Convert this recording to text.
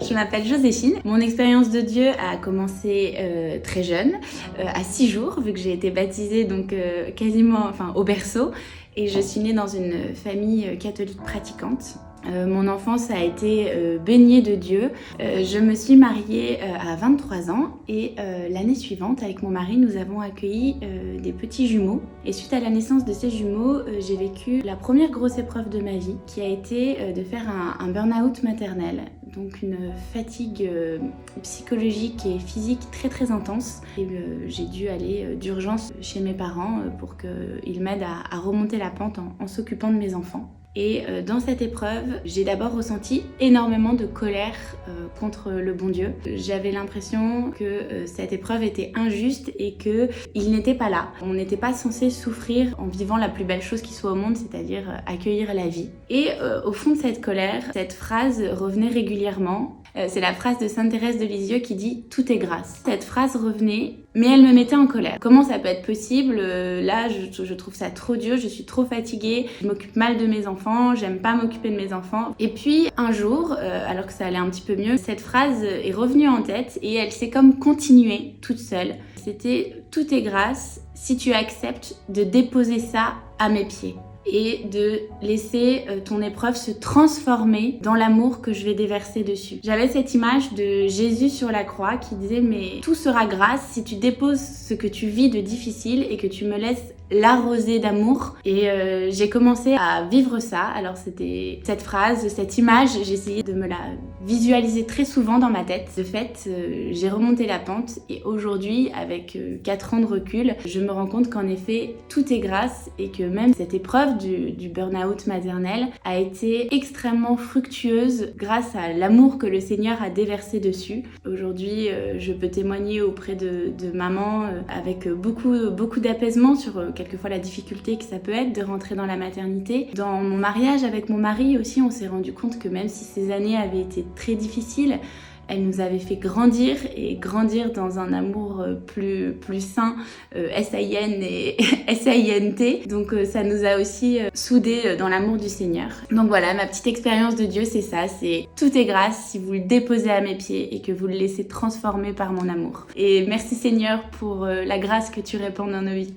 Je m'appelle Joséphine. Mon expérience de Dieu a commencé très jeune, à 6 jours, vu que j'ai été baptisée donc quasiment au berceau. Et je suis née dans une famille catholique pratiquante. Mon enfance a été baignée de Dieu. Je me suis mariée à 23 ans et l'année suivante, avec mon mari, nous avons accueilli des petits jumeaux. Et suite à la naissance de ces jumeaux, j'ai vécu la première grosse épreuve de ma vie, qui a été de faire un burn-out maternel. Donc une fatigue psychologique et physique très très intense. Et j'ai dû aller d'urgence chez mes parents pour qu'ils m'aident à remonter la pente en s'occupant de mes enfants. Et dans cette épreuve, j'ai d'abord ressenti énormément de colère contre le bon Dieu. J'avais l'impression que cette épreuve était injuste et qu'il n'était pas là. On n'était pas censé souffrir en vivant la plus belle chose qui soit au monde, c'est-à-dire accueillir la vie. Et au fond de cette colère, cette phrase revenait régulièrement. C'est la phrase de Sainte Thérèse de Lisieux qui dit « Tout est grâce ». Cette phrase revenait, mais elle me mettait en colère. Comment ça peut être possible? Là, je trouve ça trop dur, je suis trop fatiguée, je m'occupe mal de mes enfants, j'aime pas m'occuper de mes enfants. Et puis, un jour, alors que ça allait un petit peu mieux, cette phrase est revenue en tête et elle s'est comme continuée toute seule. C'était « Tout est grâce si tu acceptes de déposer ça à mes pieds ». Et de laisser ton épreuve se transformer dans l'amour que je vais déverser dessus. J'avais cette image de Jésus sur la croix qui disait « Mais tout sera grâce si tu déposes ce que tu vis de difficile et que tu me laisses l'arroser d'amour. » Et j'ai commencé à vivre ça. Alors c'était cette phrase, cette image, j'ai essayé de me la visualiser très souvent dans ma tête. De fait, j'ai remonté la pente et aujourd'hui, avec 4 ans de recul, je me rends compte qu'en effet, tout est grâce et que même cette épreuve du burn-out maternel a été extrêmement fructueuse grâce à l'amour que le Seigneur a déversé dessus. Aujourd'hui, je peux témoigner auprès de maman avec beaucoup d'apaisement sur quelquefois la difficulté que ça peut être de rentrer dans la maternité. Dans mon mariage avec mon mari aussi, on s'est rendu compte que même si ces années avaient été très difficiles, elle nous avait fait grandir et grandir dans un amour plus sain, S-A-I-N et S-A-I-N-T. Donc ça nous a aussi soudés dans l'amour du Seigneur. Donc voilà, ma petite expérience de Dieu, c'est ça, c'est tout est grâce si vous le déposez à mes pieds et que vous le laissez transformer par mon amour. Et merci Seigneur pour la grâce que tu répands dans nos vies.